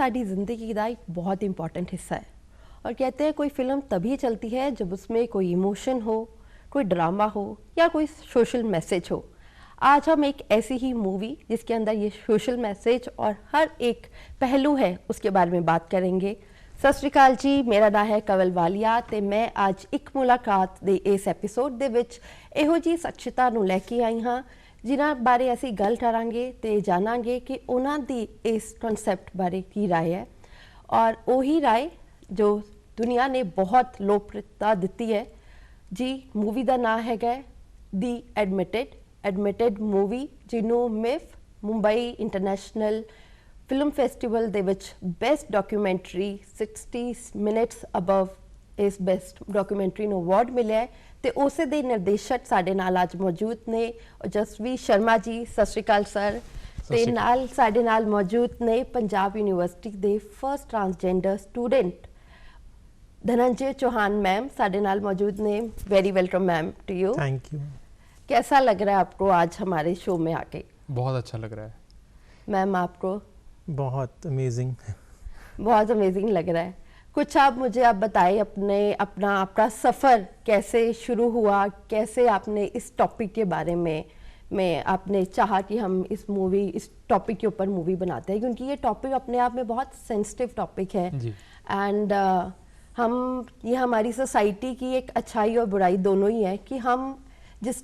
साड़ी ज़िंदगी का एक बहुत इम्पॉर्टेंट हिस्सा है और कहते हैं कोई फिल्म तभी चलती है जब उसमें कोई इमोशन हो, कोई ड्रामा हो या कोई सोशल मैसेज हो। आज हम एक ऐसी ही मूवी जिसके अंदर ये सोशल मैसेज और हर एक पहलू है उसके बारे में बात करेंगे। सत श्री अकाल जी, मेरा नाम है कवल वालिया ਤੇ मैं आज एक मुलाकात ਦੇ ਇਸ ਐਪੀਸੋਡ ਦੇ ਵਿੱਚ ਇਹੋ ਜੀ ਸੱਚਤਾ ਨੂੰ ਲੈ ਕੇ ਆਈ ਹਾਂ ਜਿਨ੍ਹਾਂ ਬਾਰੇ ਅਸੀਂ ਗੱਲ ਕਰਾਂਗੇ ਤੇ ਜਾਣਾਂਗੇ ਕਿ ਉਹਨਾਂ ਦੀ ਇਸ ਕਨਸੈਪਟ ਬਾਰੇ ਕੀ ਰਾਏ ਹੈ ਔਰ ਉਹੀ ਰਾਏ ਜੋ ਦੁਨੀਆ ਨੇ ਬਹੁਤ ਲੋਕਪ੍ਰਿयता ਦਿੱਤੀ ਹੈ ਜੀ। ਮੂਵੀ ਦਾ ਨਾਮ ਹੈਗਾ ਦੀ ਐਡਮਿਟਡ ਮੂਵੀ ਜਿਹਨੂੰ ਮਿਫ ਮੁੰਬਈ ਇੰਟਰਨੈਸ਼ਨਲ फिल्म फेस्टिवल ਦੇ ਵਿੱਚ ਬੈਸਟ ਡਾਕੂਮੈਂਟਰੀ 60 ਮਿੰਟਸ ਅਬਵ ਇਸ ਬੈਸਟ ਡਾਕੂਮੈਂਟਰੀ ਨੂੰ ਅਵਾਰਡ ਮਿਲਿਆ ਤੇ ਉਸੇ ਦੇ ਨਿਰਦੇਸ਼ਕ ਸਾਡੇ ਨਾਲ ਅੱਜ ਮੌਜੂਦ ਨੇ ਜਸਵੀ ਸ਼ਰਮਾ ਜੀ। ਸਤਿ ਸ਼੍ਰੀ ਅਕਾਲ ਸਰ। ਤੇ ਨਾਲ ਸਾਡੇ ਨਾਲ ਮੌਜੂਦ ਨੇ ਪੰਜਾਬ यूनिवर्सिटी ਦੇ first transgender student Dhananjay Chauhan ma'am ਸਾਡੇ ਨਾਲ मौजूद ने। Very welcome ma'am to you. Thank you. कैसा लग रहा है आपको आज हमारे शो में आके? बहुत अच्छा लग रहा है मैम। आपको? बहुत अमेजिंग। बहुत अमेजिंग लग रहा है। कुछ आप मुझे बताएं अपना आपका सफ़र कैसे शुरू हुआ, कैसे आपने इस टॉपिक के बारे में आपने चाहा कि हम इस टॉपिक के ऊपर मूवी बनाते हैं, क्योंकि ये टॉपिक अपने आप में बहुत सेंसिटिव टॉपिक है एंड ये हमारी सोसाइटी की एक अच्छाई और बुराई दोनों ही है कि हम जिस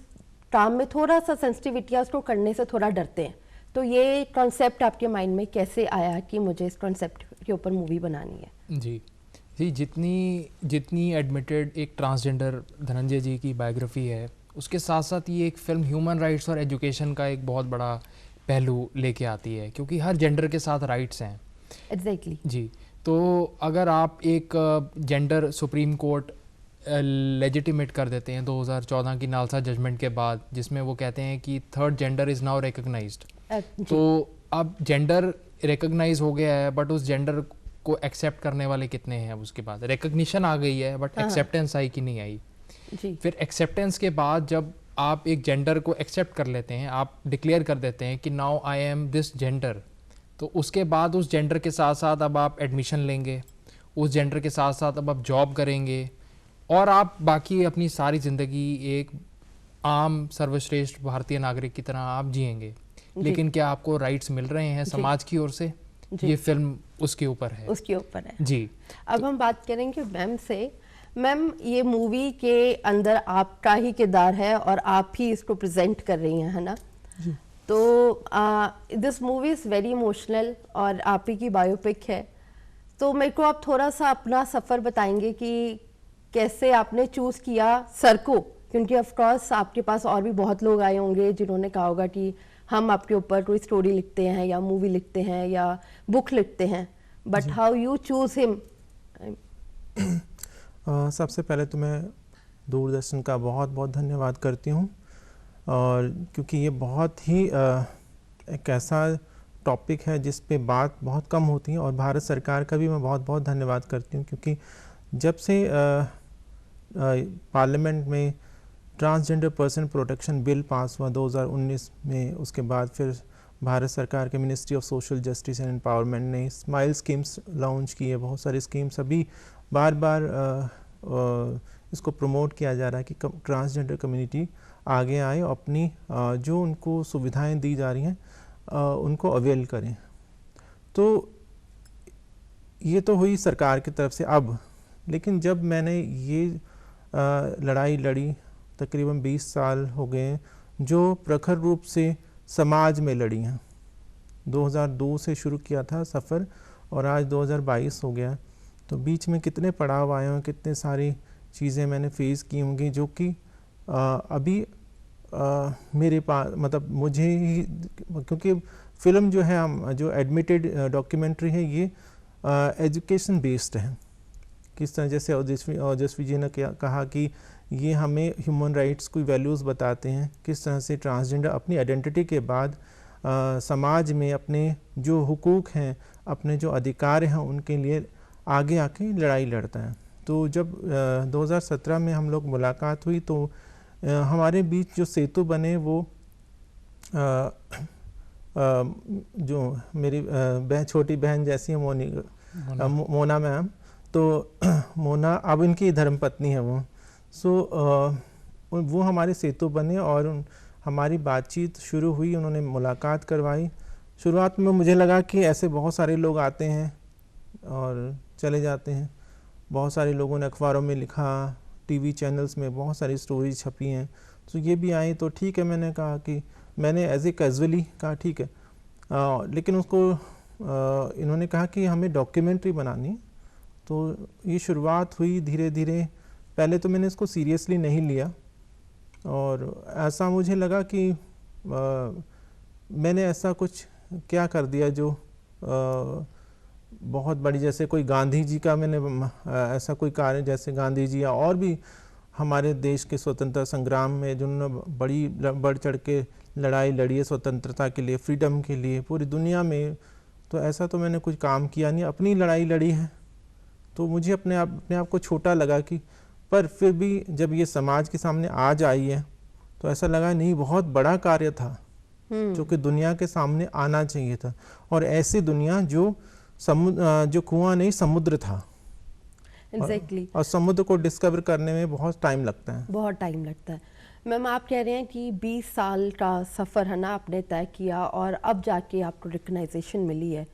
काम में थोड़ा सा सेंसिटिविटी है उसको करने से थोड़ा डरते हैं। तो ये कॉन्सेप्ट आपके माइंड में कैसे आया कि मुझे इस कॉन्सेप्ट के ऊपर मूवी बनानी है? जी जितनी एडमिटेड एक ट्रांसजेंडर धनंजय जी की बायोग्राफी है, उसके साथ साथ ये एक फिल्म ह्यूमन राइट्स और एजुकेशन का एक बहुत बड़ा पहलू लेके आती है, क्योंकि हर जेंडर के साथ राइट्स हैं। एग्जैक्टली जी। तो अगर आप एक जेंडर सुप्रीम कोर्ट लेजिटिमेट कर देते हैं 2014 की नालसा जजमेंट के बाद, जिसमें वो कहते हैं कि third gender is now recognised, तो अब जेंडर रिकग्नाइज हो गया है, बट उस जेंडर को एक्सेप्ट करने वाले कितने हैं? उसके बाद रिकग्निशन आ गई है बट एक्सेप्टेंस आई कि नहीं आई जी। फिर एक्सेप्टेंस के बाद जब आप एक जेंडर को एक्सेप्ट कर लेते हैं, आप डिक्लेयर कर देते हैं कि now I am this gender, तो उसके बाद उस जेंडर के साथ साथ अब आप एडमिशन लेंगे, उस जेंडर के साथ साथ अब आप जॉब करेंगे और आप बाकी अपनी सारी ज़िंदगी एक आम सर्वश्रेष्ठ भारतीय नागरिक की तरह आप जिएंगे। लेकिन क्या आपको राइट्स मिल रहे हैं समाज की ओर से? ये फिल्म उसके ऊपर है जी। अब हम बात करेंगे मैम से। मैम, ये मूवी के अंदर आपका ही किरदार है और आप ही इसको प्रेजेंट कर रही हैं, है ना? तो this movie is very emotional और आप ही की बायोपिक है, तो मेरे को आप थोड़ा सा अपना सफ़र बताएंगे कि कैसे आपने चूज़ किया सर को, क्योंकि ऑफ कोर्स आपके पास और भी बहुत लोग आए होंगे जिन्होंने कहा होगा कि हम आपके ऊपर कोई स्टोरी लिखते हैं या मूवी लिखते हैं या बुक लिखते हैं, but how you choose him? सबसे पहले तो मैं दूरदर्शन का बहुत बहुत धन्यवाद करती हूँ, और क्योंकि ये बहुत ही एक ऐसा टॉपिक है जिस पे बात बहुत कम होती है, और भारत सरकार का भी मैं बहुत बहुत धन्यवाद करती हूँ, क्योंकि जब से पार्लियामेंट में transgender person protection bill pass हुआ 2019 में, उसके बाद फिर भारत सरकार के ministry of social justice and empowerment ने स्माइल स्कीम्स लॉन्च की है। बहुत सारी स्कीम्स अभी बार बार इसको प्रमोट किया जा रहा है कि ट्रांसजेंडर कम्युनिटी आगे आए और अपनी जो उनको सुविधाएं दी जा रही हैं उनको अवेल करें। तो ये तो हुई सरकार की तरफ से। अब लेकिन जब मैंने ये लड़ाई लड़ी, तकरीबन 20 साल हो गए जो प्रखर रूप से समाज में लड़ी हैं। 2002 से शुरू किया था सफ़र और आज 2022 हो गया, तो बीच में कितने पड़ाव आए हों, कितने सारी चीज़ें मैंने फेस की होंगी जो कि अभी मेरे पास मतलब मुझे ही, क्योंकि फ़िल्म जो है हम जो एडमिटेड डॉक्यूमेंट्री है ये एजुकेशन बेस्ड है। किस तरह जैसे ओजस्वी जी ने कहा कि ये हमें ह्यूमन राइट्स की वैल्यूज़ बताते हैं, किस तरह से ट्रांसजेंडर अपनी आइडेंटिटी के बाद समाज में अपने जो हुकूक हैं, अपने जो अधिकार हैं उनके लिए आगे आके लड़ाई लड़ता है। तो जब 2017 में हम लोग मुलाकात हुई तो हमारे बीच जो सेतु बने वो जो मेरी छोटी बहन जैसी है मोना मैम, तो मोना अब इनकी धर्मपत्नी है वो। वो हमारे सेतु बने और हमारी बातचीत शुरू हुई, उन्होंने मुलाकात करवाई। शुरुआत में मुझे लगा कि ऐसे बहुत सारे लोग आते हैं और चले जाते हैं। बहुत सारे लोगों ने अखबारों में लिखा, टीवी चैनल्स में बहुत सारी स्टोरीज छपी हैं, तो ये भी आई तो ठीक है। मैंने कहा कि मैंने एज ए कैजुअली कहा ठीक है, लेकिन उसको इन्होंने कहा कि हमें डॉक्यूमेंट्री बनानी। तो ये शुरुआत हुई धीरे धीरे। पहले तो मैंने इसको सीरियसली नहीं लिया और ऐसा मुझे लगा कि मैंने ऐसा कुछ क्या कर दिया जो बहुत बड़ी, जैसे कोई गांधी जी का मैंने ऐसा कोई कार्य, जैसे गांधी जी या और भी हमारे देश के स्वतंत्रता संग्राम में जिन्होंने बढ़ चढ़ के लड़ाई लड़ी है स्वतंत्रता के लिए, फ्रीडम के लिए पूरी दुनिया में, तो ऐसा तो मैंने कुछ काम किया नहीं, अपनी लड़ाई लड़ी है। तो मुझे अपने आप को छोटा लगा कि, पर फिर भी जब ये समाज के सामने आज आई है तो ऐसा लगा नहीं, बहुत बड़ा कार्य था जो कि दुनिया के सामने आना चाहिए था। और ऐसी दुनिया जो कुआं नहीं समुद्र था। एग्जैक्टली। और समुद्र को डिस्कवर करने में बहुत टाइम लगता है, बहुत टाइम लगता है। मैम आप कह रहे हैं कि 20 साल का सफ़र है ना आपने तय किया और अब जाके आपको रिकग्नाइजेशन मिली है।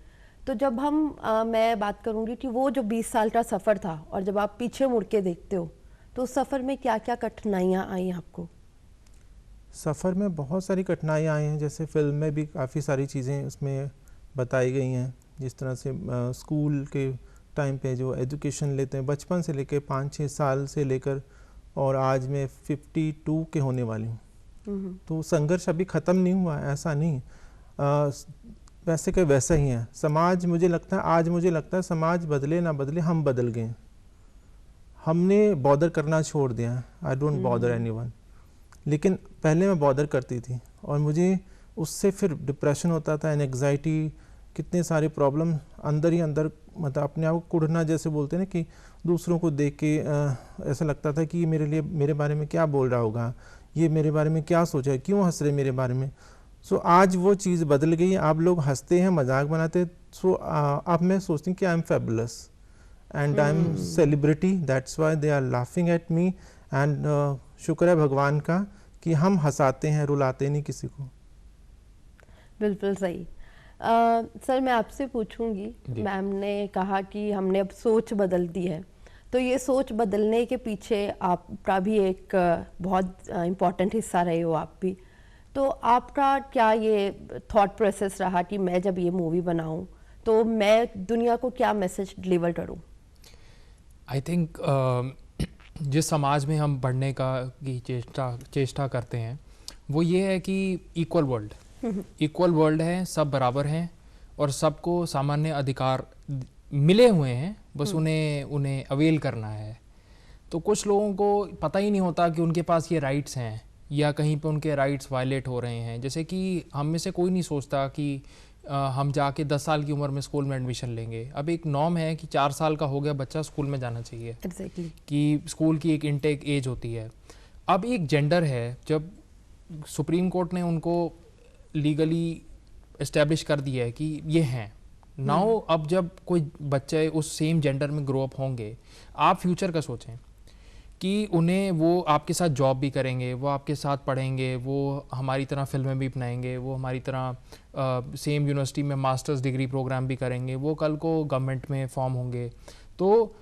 तो जब मैं बात करूंगी कि वो जो 20 साल का सफ़र था और जब आप पीछे मुड़ के देखते हो तो उस सफ़र में क्या क्या कठिनाइयाँ आई आपको? सफ़र में बहुत सारी कठिनाइयाँ आई हैं, जैसे फिल्म में भी काफ़ी सारी चीज़ें उसमें बताई गई हैं। जिस तरह से स्कूल के टाइम पे जो एजुकेशन लेते हैं बचपन से लेकर 5-6 साल से लेकर, और आज मैं 52 के होने वाली हूँ, तो संघर्ष अभी ख़त्म नहीं हुआ, ऐसा नहीं। वैसे के वैसा ही है समाज। मुझे लगता है आज मुझे लगता है समाज बदले ना बदले, हम बदल गए। हमने बॉदर करना छोड़ दिया, आई डोंट बॉदर एनीवन। लेकिन पहले मैं बॉदर करती थी और मुझे उससे फिर डिप्रेशन होता था, एंग्जाइटी, कितने सारे प्रॉब्लम अंदर ही अंदर, मतलब अपने आप को कुढ़ना जैसे बोलते हैं ना, कि दूसरों को देख के ऐसा लगता था कि मेरे बारे में क्या बोल रहा होगा, ये मेरे बारे में क्या सोचा है, क्यों हंस रहे मेरे बारे में। सो आज वो चीज़ बदल गई। आप लोग हंसते हैं, मजाक बनाते हैं, सो अब मैं सोचती हूँ कि I am fabulous and I am celebrity, that's why they are laughing at me. And शुक्र है भगवान का कि हम हंसाते हैं, रुलाते नहीं किसी को। बिल्कुल सही। सर मैं आपसे पूछूंगी, मैम ने कहा कि हमने अब सोच बदल दी है, तो ये सोच बदलने के पीछे आपका भी एक बहुत इम्पॉर्टेंट हिस्सा रहे हो आप भी। तो आपका क्या ये थॉट प्रोसेस रहा कि मैं जब ये मूवी बनाऊं तो मैं दुनिया को क्या मैसेज डिलीवर करूं? आई थिंक जिस समाज में हम बढ़ने की चेष्टा करते हैं वो ये है कि इक्वल वर्ल्ड है, सब बराबर हैं और सबको सामान्य अधिकार मिले हुए हैं, बस उन्हें अवेल करना है। तो कुछ लोगों को पता ही नहीं होता कि उनके पास ये राइट्स हैं या कहीं पे उनके राइट्स वायलेट हो रहे हैं। जैसे कि हम में से कोई नहीं सोचता कि हम जाके 10 साल की उम्र में स्कूल में एडमिशन लेंगे। अब एक नॉर्म है कि 4 साल का हो गया बच्चा स्कूल में जाना चाहिए। Exactly. कि स्कूल की एक इनटेक एज होती है। अब एक जेंडर है, जब सुप्रीम कोर्ट ने उनको लीगली इस्टेब्लिश कर दिया है कि ये हैं नाउ, अब जब कोई बच्चे उस सेम जेंडर में ग्रो अप होंगे, आप फ्यूचर का सोचें कि उन्हें वो आपके साथ जॉब भी करेंगे, वो आपके साथ पढ़ेंगे, वो हमारी तरह फिल्में भी बनाएंगे, वो हमारी तरह सेम यूनिवर्सिटी में मास्टर्स डिग्री प्रोग्राम भी करेंगे, वो कल को गवर्नमेंट में फॉर्म होंगे। तो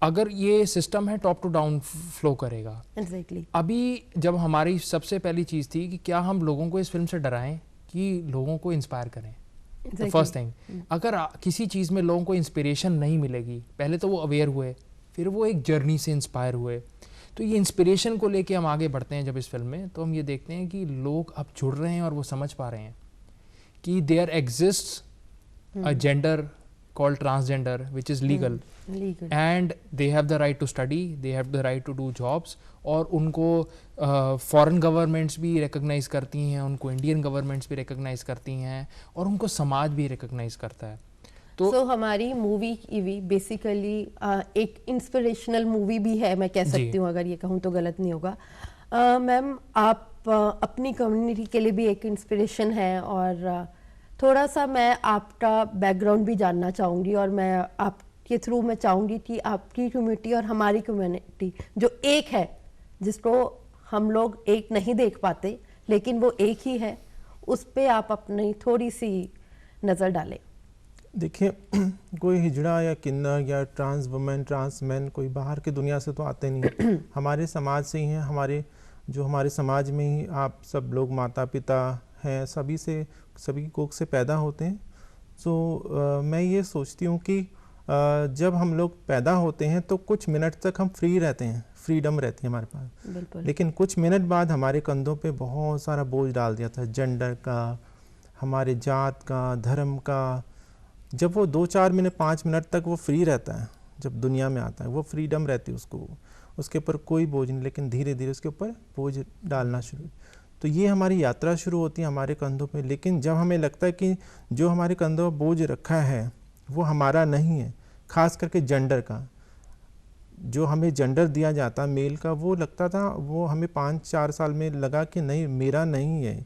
अगर ये सिस्टम है टॉप टू डाउन फ्लो करेगा। Exactly. अभी जब हमारी सबसे पहली चीज़ थी कि क्या हम लोगों को इस फिल्म से डराएं कि लोगों को इंस्पायर करें। फर्स्ट थिंग, अगर किसी चीज़ में लोगों को इंस्पिरेशन नहीं मिलेगी, पहले तो वो अवेयर हुए, फिर वो एक जर्नी से इंस्पायर हुए। तो ये इंस्पिरेशन को लेके हम आगे बढ़ते हैं जब इस फिल्म में, तो हम ये देखते हैं कि लोग अब जुड़ रहे हैं और वो समझ पा रहे हैं कि there exists a gender called transgender which is legal and they have the right to study, they have the right to do jobs, और उनको फॉरेन गवर्नमेंट्स भी रिकग्नाइज करती हैं, उनको इंडियन गवर्नमेंट्स भी रिकग्नाइज करती हैं और उनको समाज भी रिकग्नाइज करता है। तो हमारी मूवी की बेसिकली एक इंस्पिरेशनल मूवी भी है, मैं कह सकती हूँ, अगर ये कहूँ तो गलत नहीं होगा। मैम आप अपनी कम्युनिटी के लिए भी एक इंस्पिरेशन है और थोड़ा सा मैं आपका बैकग्राउंड भी जानना चाहूँगी और मैं आपके थ्रू मैं चाहूँगी कि आपकी कम्युनिटी और हमारी कम्युनिटी जो एक है, जिसको हम लोग एक नहीं देख पाते लेकिन वो एक ही है, उस पे आप अपनी थोड़ी सी नज़र डालें। देखिए कोई हिजड़ा या किन्नर या ट्रांस वुमेन ट्रांस मैन कोई बाहर की दुनिया से तो आते नहीं हैं। हमारे समाज से ही हैं। हमारे समाज में ही आप सब लोग माता पिता हैं, सभी कोख से पैदा होते हैं। तो मैं ये सोचती हूँ कि जब हम लोग पैदा होते हैं तो कुछ मिनट तक हम फ्री रहते हैं, फ्रीडम रहती है हमारे पास, लेकिन कुछ मिनट बाद हमारे कंधों पे बहुत सारा बोझ डाल दिया था, जेंडर का, हमारे जात का, धर्म का। जब वो 2-4 मिनट 5 मिनट तक वो फ्री रहता है, जब दुनिया में आता है वो फ्रीडम रहती है उसको, उसके ऊपर कोई बोझ नहीं, लेकिन धीरे धीरे उसके ऊपर बोझ डालना शुरू। तो ये हमारी यात्रा शुरू होती है हमारे कंधों पे। लेकिन जब हमें लगता है कि जो हमारे कंधों पर बोझ रखा है वो हमारा नहीं है, ख़ास करके जेंडर का, जो हमें जेंडर दिया जाता मेल का, वो लगता था, वो हमें 5-4 साल में लगा कि नहीं मेरा नहीं है।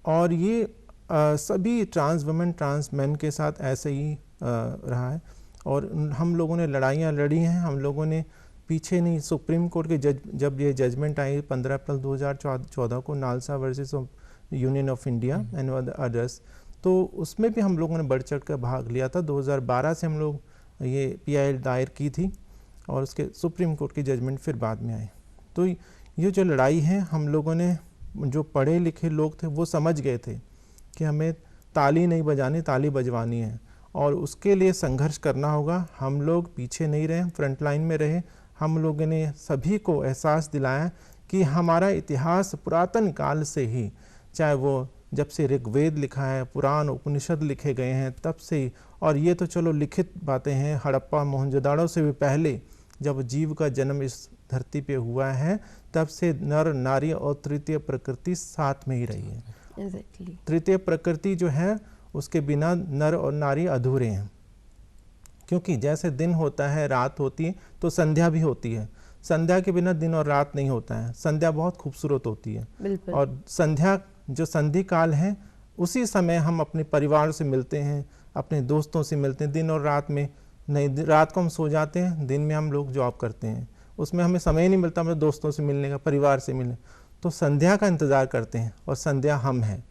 और ये सभी ट्रांस वुमेन ट्रांस मैन के साथ ऐसे ही रहा है। और हम लोगों ने लड़ाइयाँ लड़ी हैं, हम लोगों ने पीछे नहीं। सुप्रीम कोर्ट के जब ये जजमेंट आई 15 अप्रैल 2014 को, NALSA versus union of India and others, तो उसमें भी हम लोगों ने बढ़ चढ़ कर भाग लिया था। 2012 से हम लोग ये PIL दायर की थी और उसके सुप्रीम कोर्ट की जजमेंट फिर बाद में आई। तो ये जो लड़ाई है, हम लोगों ने, जो पढ़े लिखे लोग थे वो समझ गए थे कि हमें ताली नहीं बजानी, ताली बजवानी है और उसके लिए संघर्ष करना होगा। हम लोग पीछे नहीं रहे, फ्रंट लाइन में रहे। हम लोगों ने सभी को एहसास दिलाया कि हमारा इतिहास पुरातन काल से ही, चाहे वो जब से ऋग्वेद लिखा है, पुराण उपनिषद लिखे गए हैं तब से ही, और ये तो चलो लिखित बातें हैं, हड़प्पा मोहनजोदाड़ो से भी पहले जब जीव का जन्म इस धरती पे हुआ है तब से नर नारी और तृतीय प्रकृति साथ में ही रही है। तृतीय प्रकृति जो है उसके बिना नर और नारी अधूरे हैं, क्योंकि जैसे दिन होता है रात होती है तो संध्या भी होती है। संध्या के बिना दिन और रात नहीं होता है। संध्या बहुत खूबसूरत होती है और संध्या जो संधि काल है, उसी समय हम अपने परिवार से मिलते हैं, अपने दोस्तों से मिलते हैं। दिन और रात में नहीं, रात को हम सो जाते हैं, दिन में हम लोग जॉब करते हैं, उसमें हमें समय नहीं मिलता हमें दोस्तों से मिलने का, परिवार से मिलने। तो संध्या का इंतज़ार करते हैं और संध्या हम हैं।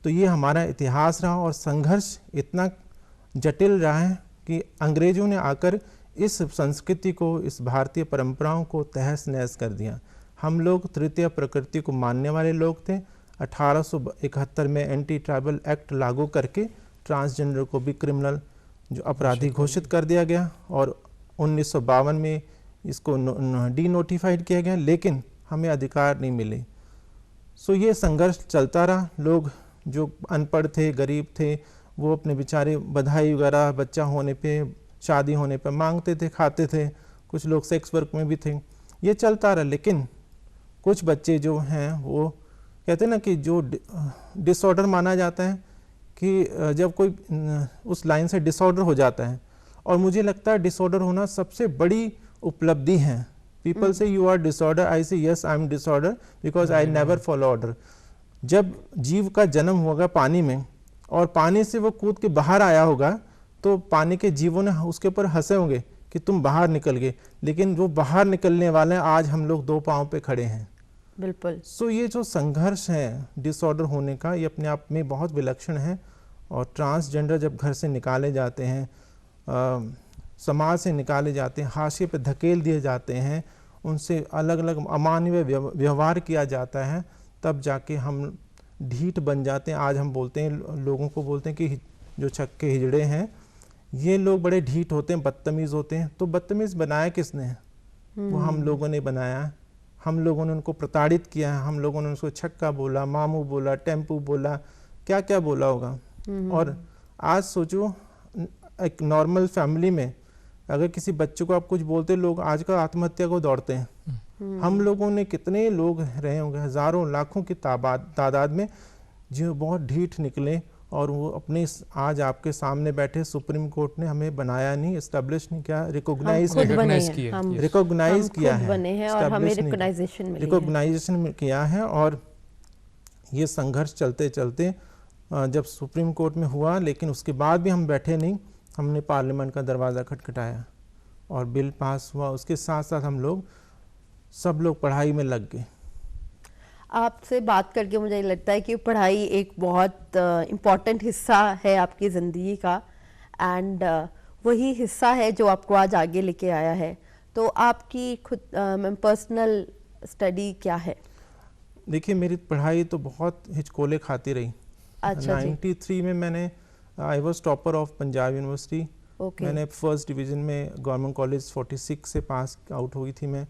तो ये हमारा इतिहास रहा और संघर्ष इतना जटिल रहा है कि अंग्रेज़ों ने आकर इस संस्कृति को, इस भारतीय परंपराओं को तहस नहस कर दिया। हम लोग तृतीय प्रकृति को मानने वाले लोग थे। 1871 में एंटी ट्राइबल एक्ट लागू करके ट्रांसजेंडर को भी क्रिमिनल जो अपराधी घोषित कर दिया गया और 1952 में इसको डीनोटिफाइड किया गया, लेकिन हमें अधिकार नहीं मिले। सो ये संघर्ष चलता रहा। लोग जो अनपढ़ थे, गरीब थे, वो अपने बेचारे बधाई वगैरह बच्चा होने पे, शादी होने पे मांगते थे, खाते थे। कुछ लोग सेक्स वर्क में भी थे। ये चलता रहा। लेकिन कुछ बच्चे जो हैं वो कहते हैं ना कि जो डिसऑर्डर माना जाता है कि जब कोई उस लाइन से डिसऑर्डर हो जाता है, और मुझे लगता है डिसऑर्डर होना सबसे बड़ी उपलब्धि है। पीपल से यू आर डिसऑर्डर, आई से yes I am disorder because I never follow order. जब जीव का जन्म होगा पानी में और पानी से वो कूद के बाहर आया होगा तो पानी के जीवों ने उसके ऊपर हंसे होंगे कि तुम बाहर निकल गए, लेकिन वो बाहर निकलने वाले आज हम लोग 2 पाँव पे खड़े हैं। बिल्कुल। सो ये जो संघर्ष है डिसऑर्डर होने का, ये अपने आप में बहुत विलक्षण है। और ट्रांसजेंडर जब घर से निकाले जाते हैं, समाज से निकाले जाते हैं, हाशिए पे धकेल दिए जाते हैं, उनसे अलग अलग अमानवीय व्यवहार किया जाता है, तब जाके हम ढीठ बन जाते हैं। आज हम बोलते हैं, लोगों को बोलते हैं कि जो छक्के हिजड़े हैं ये लोग बड़े ढीठ होते हैं, बदतमीज़ होते हैं। तो बदतमीज़ बनाया किसने? वो हम लोगों ने बनाया। हम लोगों ने उनको प्रताड़ित किया है। हम लोगों ने उसको छक्का बोला, मामू बोला, टेम्पू बोला, क्या क्या बोला होगा। और आज सोचो एक नॉर्मल फैमिली में अगर किसी बच्चे को आप कुछ बोलते, लोग आजकल आत्महत्या को दौड़ते हैं। हम लोगों ने कितने लोग रहे होंगे, हज़ारों लाखों की तादाद में, जो बहुत ढीठ निकले और वो अपने आज आपके सामने बैठे। सुप्रीम कोर्ट ने हमें बनाया नहीं, एस्टेब्लिश नहीं किया, रिकॉग्नाइज किया है, रिकॉग्नाइजेशन किया है। और ये संघर्ष चलते चलते जब सुप्रीम कोर्ट में हुआ, लेकिन उसके बाद भी हम बैठे नहीं, हमने पार्लियामेंट का दरवाज़ा खटखटाया और बिल पास हुआ। उसके साथ साथ हम लोग सब लोग पढ़ाई में लग गए। आपसे बात करके मुझे लगता है कि पढ़ाई एक बहुत इम्पॉर्टेंट हिस्सा है आपकी ज़िंदगी का, एंड वही हिस्सा है जो आपको आज आगे लेके आया है। तो आपकी खुद पर्सनल स्टडी क्या है? देखिए, मेरी पढ़ाई तो बहुत हिचकोले खाती रही। अच्छा जी। 93 में मैंने I was topper of Punjab university. Okay. मैंने फर्स्ट डिवीज़न में गवर्नमेंट कॉलेज 46 से पास आउट हुई थी मैं।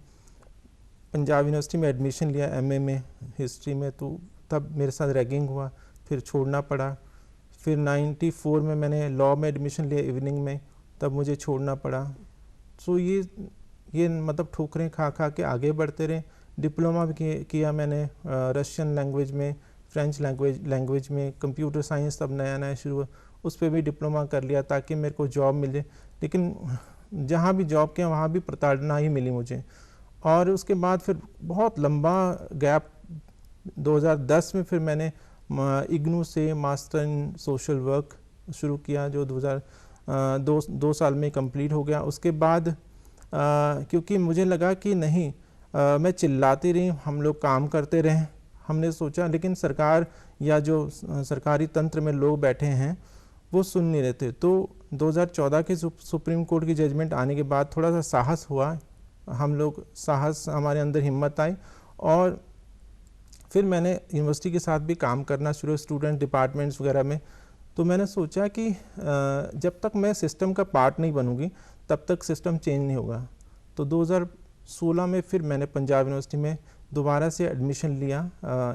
पंजाब यूनिवर्सिटी में एडमिशन लिया एमए में हिस्ट्री में, तो तब मेरे साथ रैगिंग हुआ, फिर छोड़ना पड़ा। फिर 94 में मैंने लॉ में एडमिशन लिया इवनिंग में, तब मुझे छोड़ना पड़ा। सो ये मतलब ठोकरें खा खा के आगे बढ़ते रहे। डिप्लोमा भी किया मैंने रशियन लैंग्वेज में, फ्रेंच लैंग्वेज में, कंप्यूटर साइंस तब नया नया शुरू हुआ, उस पर भी डिप्लोमा कर लिया ताकि मेरे को जॉब मिले। लेकिन जहाँ भी जॉब किया वहाँ भी प्रताड़ना ही मिली मुझे। और उसके बाद फिर बहुत लंबा गैप, 2010 में फिर मैंने इग्नू से मास्टर इन सोशल वर्क शुरू किया, जो 2 साल में कंप्लीट हो गया। उसके बाद क्योंकि मुझे लगा कि नहीं, मैं चिल्लाती रही, हम लोग काम करते रहें, हमने सोचा, लेकिन सरकार या जो सरकारी तंत्र में लोग बैठे हैं वो सुन नहीं रहे थे। तो 2014 के सुप्रीम कोर्ट की जजमेंट आने के बाद थोड़ा सा साहस हुआ, हम लोग साहस, हमारे अंदर हिम्मत आई, और फिर मैंने यूनिवर्सिटी के साथ भी काम करना शुरू, स्टूडेंट डिपार्टमेंट्स वगैरह में। तो मैंने सोचा कि जब तक मैं सिस्टम का पार्ट नहीं बनूंगी तब तक सिस्टम चेंज नहीं होगा। तो 2016 में फिर मैंने पंजाब यूनिवर्सिटी में दोबारा से एडमिशन लिया,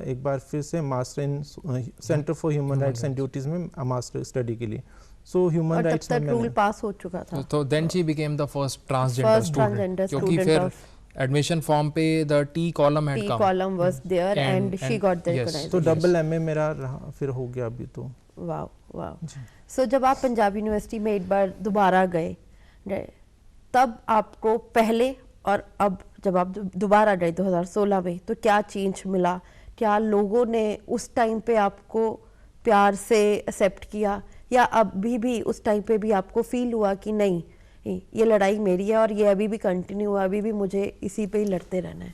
एक बार फिर से master in centre for human rights and duties में मास्टर स्टडी के लिए। सो ह्यूमन राइट्स में तब तक रूल पास हो चुका था। तो then she became the first transgender student, क्योंकि फिर एडमिशन फॉर्म पे the T column had come, column was there and she got the recognition. तो डबल एमए मेरा रहा, फिर हो गया अभी तो। Wow wow. सो जब आप पंजाब यूनिवर्सिटी में एक बार दोबारा गए, तब आपको पहले और अब जब आप दोबारा गए 2016 में, तो क्या चेंज मिला? क्या लोगों ने उस टाइम पे आपको प्यार से एक्सेप्ट किया, या अभी भी उस टाइम पे भी आपको फील हुआ कि नहीं, ये लड़ाई मेरी है और ये अभी भी कंटिन्यू हुआ, अभी भी मुझे इसी पे ही लड़ते रहना है?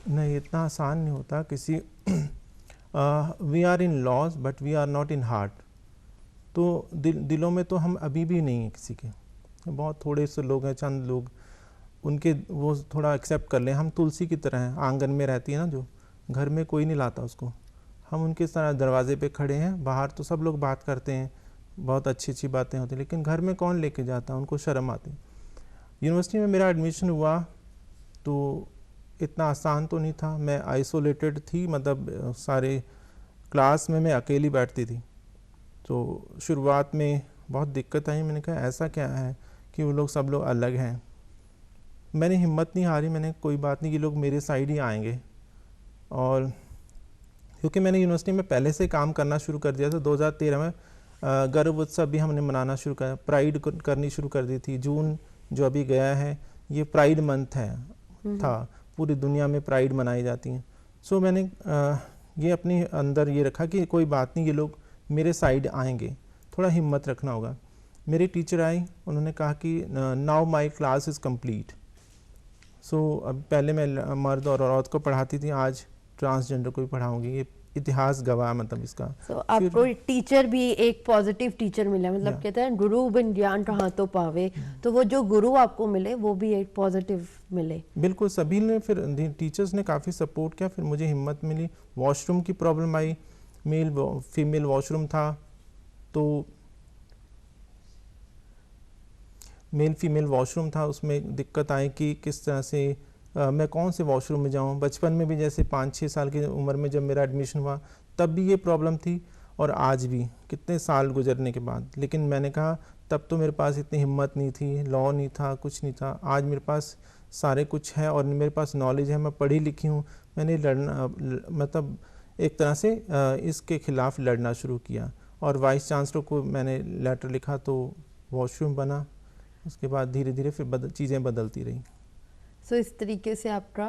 नहीं, इतना आसान नहीं होता किसी। We are in laws but we are not in heart. तो दिलों में तो हम अभी भी नहीं हैं किसी के, बहुत थोड़े से लोग हैं, चंद लोग, उनके वो थोड़ा एक्सेप्ट कर लें। हम तुलसी की तरह हैं, आंगन में रहती है ना, जो घर में कोई नहीं लाता उसको, हम उनके तरह दरवाजे पे खड़े हैं। बाहर तो सब लोग बात करते हैं, बहुत अच्छी अच्छी बातें होती हैं, लेकिन घर में कौन लेके जाता, उनको शर्म आती। यूनिवर्सिटी में मेरा एडमिशन हुआ तो इतना आसान तो नहीं था, मैं आइसोलेटेड थी, मतलब सारे क्लास में मैं अकेली बैठती थी। तो शुरुआत में बहुत दिक्कत आई, मैंने कहा ऐसा क्या है कि वो लोग सब लोग अलग हैं। मैंने हिम्मत नहीं हारी, मैंने कोई बात नहीं कि लोग मेरे साइड ही आएंगे। और क्योंकि मैंने यूनिवर्सिटी में पहले से काम करना शुरू कर दिया था, 2013 में गर्व उत्सव भी हमने मनाना शुरू किया, प्राइड करनी शुरू कर दी थी। जून जो अभी गया है ये प्राइड मंथ है था, पूरी दुनिया में प्राइड मनाई जाती हैं। सो मैंने ये अपने अंदर ये रखा कि कोई बात नहीं, ये लोग मेरे साइड आएंगे, थोड़ा हिम्मत रखना होगा। मेरी टीचर आई, उन्होंने कहा कि now my class is complete. So अब पहले मैं मर्द और औरत को पढ़ाती थी, आज ट्रांसजेंडर को भी पढ़ाऊंगी, ये इतिहास गवाह मतलब इसका। आपको टीचर भी एक पॉजिटिव टीचर मिला, मतलब कहते हैं गुरु बिन ज्ञान कहाँ तो पावे, तो वो जो गुरु आपको मिले वो भी एक पॉजिटिव मिले। बिल्कुल, सभी ने, फिर टीचर्स ने काफ़ी सपोर्ट किया, फिर मुझे हिम्मत मिली। वॉशरूम की प्रॉब्लम आई, मेल फीमेल वॉशरूम था, तो मेल फीमेल वॉशरूम था, उसमें दिक्कत आई कि किस तरह से मैं कौन से वॉशरूम में जाऊं। बचपन में भी जैसे 5-6 साल की उम्र में जब मेरा एडमिशन हुआ तब भी ये प्रॉब्लम थी, और आज भी कितने साल गुजरने के बाद। लेकिन मैंने कहा तब तो मेरे पास इतनी हिम्मत नहीं थी, लॉ नहीं था, कुछ नहीं था। आज मेरे पास सारे कुछ है और मेरे पास नॉलेज है, मैं पढ़ी लिखी हूँ। मैंने लड़ना, मतलब एक तरह से इसके खिलाफ लड़ना शुरू किया, और वाइस चांसलर को मैंने लेटर लिखा तो वॉशरूम बना। उसके बाद धीरे धीरे फिर चीज़ें बदलती रही। सो इस तरीके से आपका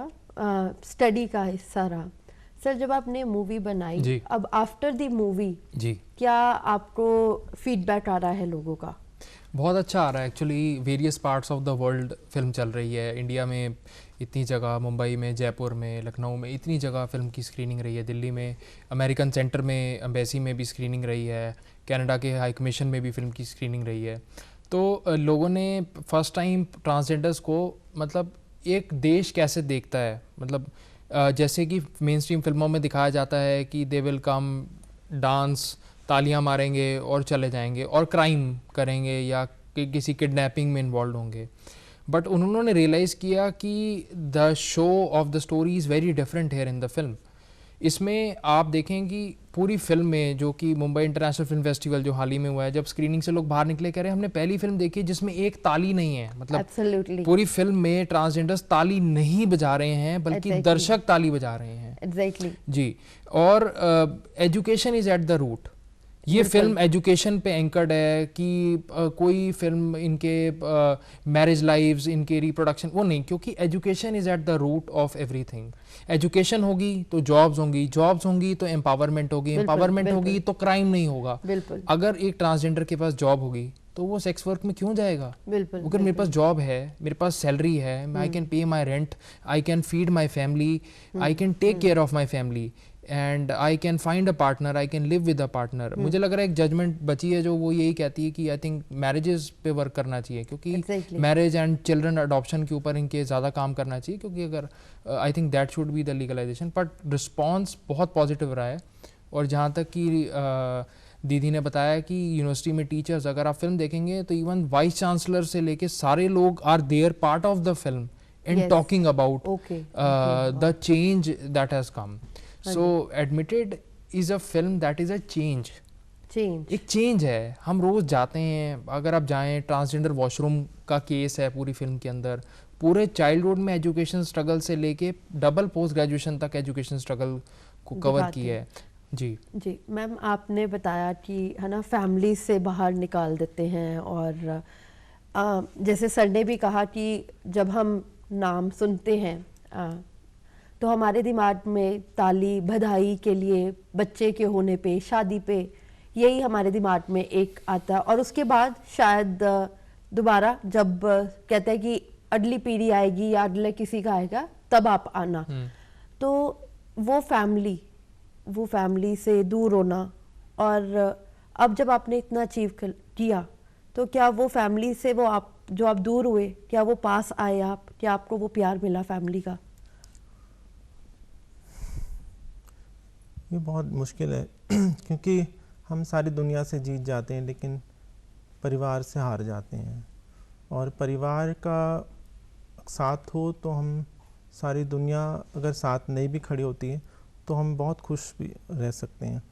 स्टडी का हिस्सा रहा। सर जब आपने मूवी बनाई, जी। अब आफ्टर द मूवी जी, क्या आपको फीडबैक आ रहा है लोगों का? बहुत अच्छा आ रहा है actually. Various parts of the world film चल रही है। इंडिया में इतनी जगह, मुंबई में, जयपुर में, लखनऊ में, इतनी जगह फ़िल्म की स्क्रीनिंग रही है। दिल्ली में अमेरिकन सेंटर में, एम्बेसी में भी स्क्रीनिंग रही है। कनाडा के हाई कमीशन में भी फ़िल्म की स्क्रीनिंग रही है। तो लोगों ने फर्स्ट टाइम ट्रांसजेंडर्स को मतलब एक देश कैसे देखता है, मतलब जैसे कि मेन स्ट्रीम फिल्मों में दिखाया जाता है कि दे विल कम, डांस, तालियां मारेंगे और चले जाएंगे और क्राइम करेंगे या किसी किडनैपिंग में इन्वॉल्व होंगे। बट उन्होंने रियलाइज़ किया कि the show off the story is very different here in the film. इसमें आप देखें कि पूरी फिल्म में, जो कि मुंबई इंटरनेशनल फिल्म फेस्टिवल जो हाल ही में हुआ है, जब स्क्रीनिंग से लोग बाहर निकले कह रहे हैं हमने पहली फिल्म देखी जिसमें एक ताली नहीं है। मतलब एब्सोल्युटली, पूरी फिल्म में ट्रांसजेंडर्स ताली नहीं बजा रहे हैं बल्कि Exactly. दर्शक ताली बजा रहे हैं। एग्जैक्टली। जी। और education is at the root. ये बिल्कुल। फिल्म एजुकेशन पे एंकर्ड है कि कोई फिल्म इनके मैरिज लाइव्स, इनके रिप्रोडक्शन, वो नहीं, क्योंकि education is at the root of everything. Education होगी तो जॉब्स होंगी, जॉब्स होंगी तो एम्पावरमेंट होगी, बिल्कुल, एम्पावरमेंट होगी बिल्कुल। तो क्राइम नहीं होगा। बिल्कुल अगर एक ट्रांसजेंडर के पास जॉब होगी तो वो सेक्स वर्क में क्यों जाएगा? बिल्कुल। अगर मेरे पास जॉब है, मेरे पास सैलरी है, I can pay my rent, I can feed my family, I can take care of my family and I can find a partner, I can live with a partner. मुझे लग रहा है एक judgement बची है जो वो यही कहती है कि आई थिंक मैरिजेस पे वर्क करना चाहिए, क्योंकि Exactly. Marriage and children adoption के ऊपर इनके ज़्यादा काम करना चाहिए, क्योंकि अगर I think that should be the legalisation. But response बहुत पॉजिटिव रहा है। और जहाँ तक कि दीदी ने बताया कि यूनिवर्सिटी में टीचर्स, अगर आप फिल्म देखेंगे तो इवन वाइस चांसलर से लेके सारे लोग are there part of the film in Yes. Talking about Okay. The change that has come. So Admitted is a film that is a change. Change. एक change है। हम रोज़ जाते हैं, अगर आप जाएं, ट्रांसजेंडर वॉशरूम का केस है पूरी फिल्म के अंदर। पूरे चाइल्डहुड में एजुकेशन स्ट्रगल से लेके डबल पोस्ट ग्रेजुएशन तक एजुकेशन स्ट्रगल को कवर दिखाते की है। जी जी मैम, आपने बताया कि है ना फैमिली से बाहर निकाल देते हैं, और जैसे सर ने भी कहा कि जब हम नाम सुनते हैं तो हमारे दिमाग में ताली बधाई के लिए, बच्चे के होने पे, शादी पे, यही हमारे दिमाग में एक आता है। और उसके बाद शायद दोबारा जब कहते हैं कि अगली पीढ़ी आएगी या अगले किसी का आएगा तब आप आना, तो वो फैमिली से दूर होना। और अब जब आपने इतना अचीव किया तो क्या वो फैमिली से वो आप जो आप दूर हुए, क्या वो पास आए आप, क्या आपको वो प्यार मिला फैमिली का? ये बहुत मुश्किल है क्योंकि हम सारी दुनिया से जीत जाते हैं लेकिन परिवार से हार जाते हैं। और परिवार का साथ हो तो हम, सारी दुनिया अगर साथ नहीं भी खड़ी होती है तो हम बहुत खुश भी रह सकते हैं।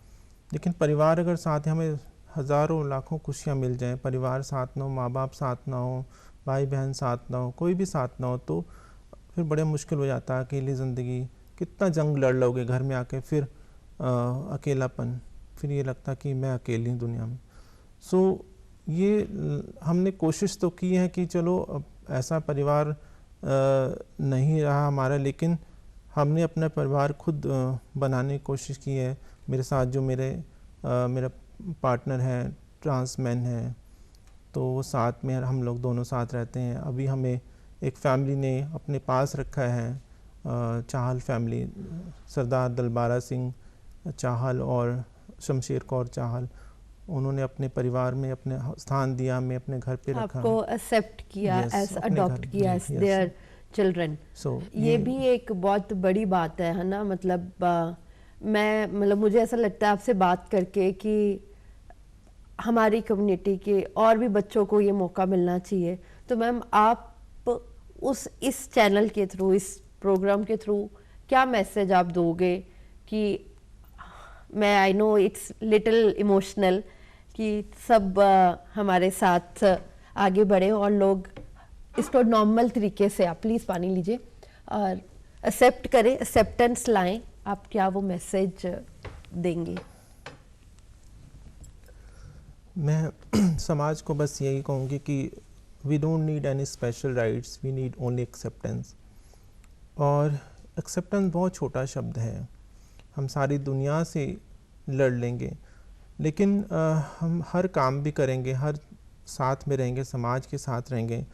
लेकिन परिवार अगर साथ है, हमें हज़ारों लाखों खुशियाँ मिल जाएं, परिवार साथ ना हो, माँ बाप साथ ना हो, भाई बहन साथ ना हो, कोई भी साथ ना हो, तो फिर बड़े मुश्किल हो जाता है। अकेली ज़िंदगी, कितना जंग लड़ लोगे घर में आके, फिर अकेलापन, फिर ये लगता कि मैं अकेली हूँ दुनिया में। सो ये हमने कोशिश तो की है कि चलो अब ऐसा परिवार नहीं रहा हमारा, लेकिन हमने अपना परिवार खुद बनाने की कोशिश की है। मेरे साथ जो मेरा पार्टनर है, ट्रांस मैन है, तो वो साथ में, हम लोग दोनों साथ रहते हैं। अभी हमें एक फैमिली ने अपने पास रखा है, चाहल फैमिली, सरदार दलबारा सिंह चाहल और शमशेर कौर चाहल, उन्होंने अपने परिवार में अपने स्थान दिया, हमें अपने घर पे रखा, आपको एक्सेप्ट किया, Yes, एज अपने अडॉप्ट घर किया में, as yes. Their children. So ये भी एक बहुत बड़ी बात है ना। मतलब मुझे ऐसा लगता है आपसे बात करके कि हमारी कम्युनिटी के और भी बच्चों को ये मौका मिलना चाहिए। तो मैम, आप इस चैनल के थ्रू, इस प्रोग्राम के थ्रू क्या मैसेज आप दोगे कि I know it's little emotional कि सब हमारे साथ आगे बढ़े और लोग इसको नॉर्मल तरीके से, आप प्लीज़ पानी लीजिए, और एक्सेप्ट करें, एक्सेप्टेंस लाएं। आप क्या वो मैसेज देंगे? मैं समाज को बस यही कहूँगी कि we don't need any special rights, we need only acceptance. और एक्सेप्टेंस बहुत छोटा शब्द है। हम सारी दुनिया से लड़ लेंगे, लेकिन हम हर काम भी करेंगे, हर साथ में रहेंगे, समाज के साथ रहेंगे।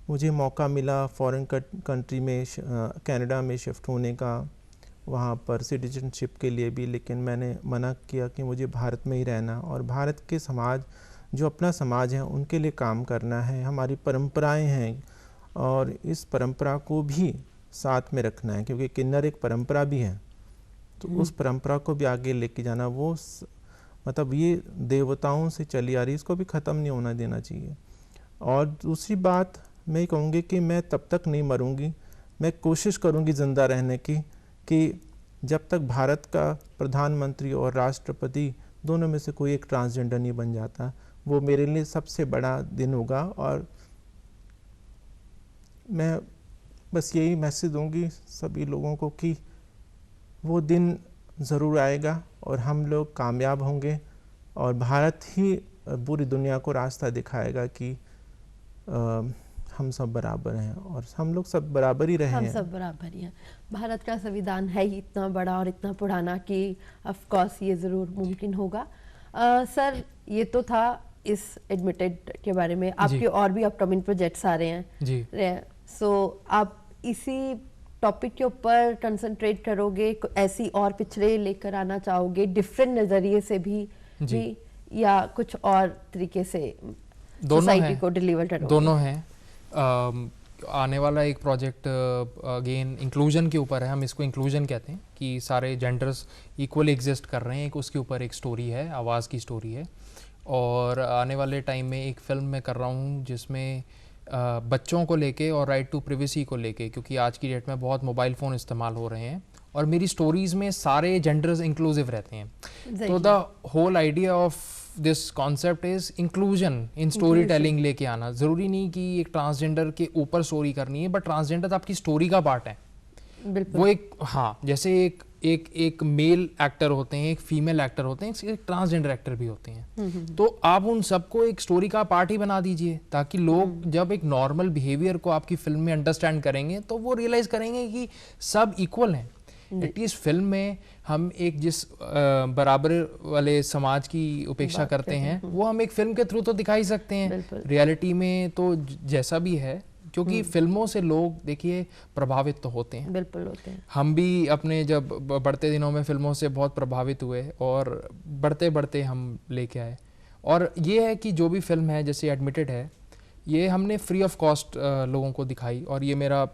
मुझे मौका मिला फॉरेन कंट्री में कनाडा में शिफ्ट होने का, वहाँ पर सिटीजनशिप के लिए भी, लेकिन मैंने मना किया कि मुझे भारत में ही रहना और भारत के समाज, जो अपना समाज है, उनके लिए काम करना है। हमारी परंपराएं हैं और इस परंपरा को भी साथ में रखना है, क्योंकि किन्नर एक परंपरा भी है, तो उस परंपरा को भी आगे लेके जाना। वो मतलब ये देवताओं से चली आ रही, इसको भी ख़त्म नहीं होना देना चाहिए। और दूसरी बात मैं कहूँगी कि मैं तब तक नहीं मरूँगी, मैं कोशिश करूँगी ज़िंदा रहने की, कि जब तक भारत का प्रधानमंत्री और राष्ट्रपति दोनों में से कोई एक ट्रांसजेंडर नहीं बन जाता, वो मेरे लिए सबसे बड़ा दिन होगा। और मैं बस यही मैसेज दूंगी सभी लोगों को कि वो दिन ज़रूर आएगा और हम लोग कामयाब होंगे और भारत ही पूरी दुनिया को रास्ता दिखाएगा कि हम सब बराबर हैं और हम लोग सब बराबर ही रहे हैं। हम सब बराबर ही हैं। भारत का संविधान है ही इतना बड़ा और इतना पुराना कि ऑफ कोर्स ये ज़रूर मुमकिन होगा। सर, ये तो था इस एडमिटेड के बारे में। आपके और भी अपकमिंग प्रोजेक्ट्स आ रहे हैं जी। सो आप इसी टॉपिक के ऊपर कंसंट्रेट करोगे, ऐसी और पिक्चरें लेकर आना चाहोगे डिफरेंट नज़रिए से भी या कुछ और तरीके से सोसाइटी को डिलीवर करोगे? दोनों हैं। आने वाला एक प्रोजेक्ट अगेन इंक्लूजन के ऊपर है, हम इसको इंक्लूजन कहते हैं कि सारे जेंडर्स इक्वली एग्जिस्ट कर रहे हैं। एक उसके ऊपर एक स्टोरी है, आवाज़ की स्टोरी है। और आने वाले टाइम में एक फ़िल्म मैं कर रहा हूँ जिसमें बच्चों को लेके और राइट टू प्रिवेसी को लेके, क्योंकि आज की डेट में बहुत मोबाइल फ़ोन इस्तेमाल हो रहे हैं और मेरी स्टोरीज़ में सारे जेंडर्स इंक्लूसिव रहते हैं। तो the whole idea of this concept is inclusion in story telling लेके आना। ज़रूरी नहीं कि एक ट्रांसजेंडर के ऊपर स्टोरी करनी है, बट ट्रांसजेंडर तो आपकी स्टोरी का पार्ट है। वो एक, हाँ, जैसे एक मेल एक्टर होते हैं, एक फीमेल एक्टर होते हैं, एक ट्रांसजेंडर एक्टर भी होते हैं। तो आप उन सबको एक स्टोरी का पार्ट ही बना दीजिए, ताकि लोग जब एक नॉर्मल बिहेवियर को आपकी फिल्म में अंडरस्टैंड करेंगे तो वो रियलाइज करेंगे कि सब इक्वल हैं। एटलीस्ट फिल्म में हम एक जिस बराबर वाले समाज की उपेक्षा करते हैं वो हम एक फिल्म के थ्रू तो दिखा ही सकते हैं। रियलिटी में तो जैसा भी है, क्योंकि फिल्मों से लोग देखिए प्रभावित तो होते हैं। बिल्कुल होते हैं। हम भी अपने जब बढ़ते दिनों में फिल्मों से बहुत प्रभावित हुए और बढ़ते बढ़ते हम लेके आए। और ये है कि जो भी फिल्म है, जैसे एडमिटेड है, ये हमने फ्री ऑफ कॉस्ट लोगों को दिखाई और ये मेरा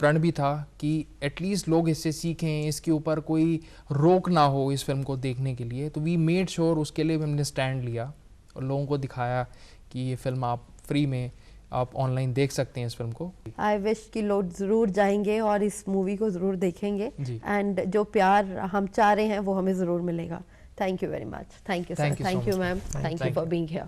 प्रण भी था कि एटलीस्ट लोग इससे सीखें, इसके ऊपर कोई रोक ना हो इस फिल्म को देखने के लिए। तो वी मेड श्योर, उसके लिए हमने स्टैंड लिया और लोगों को दिखाया कि ये फिल्म आप फ्री में आप ऑनलाइन देख सकते हैं इस फिल्म को। आई विश कि लोग ज़रूर जाएंगे और इस मूवी को ज़रूर देखेंगे एंड जो प्यार हम चाह रहे हैं वो हमें ज़रूर मिलेगा। Thank you very much. Thank you sir, thank you ma'am, thank you for being here.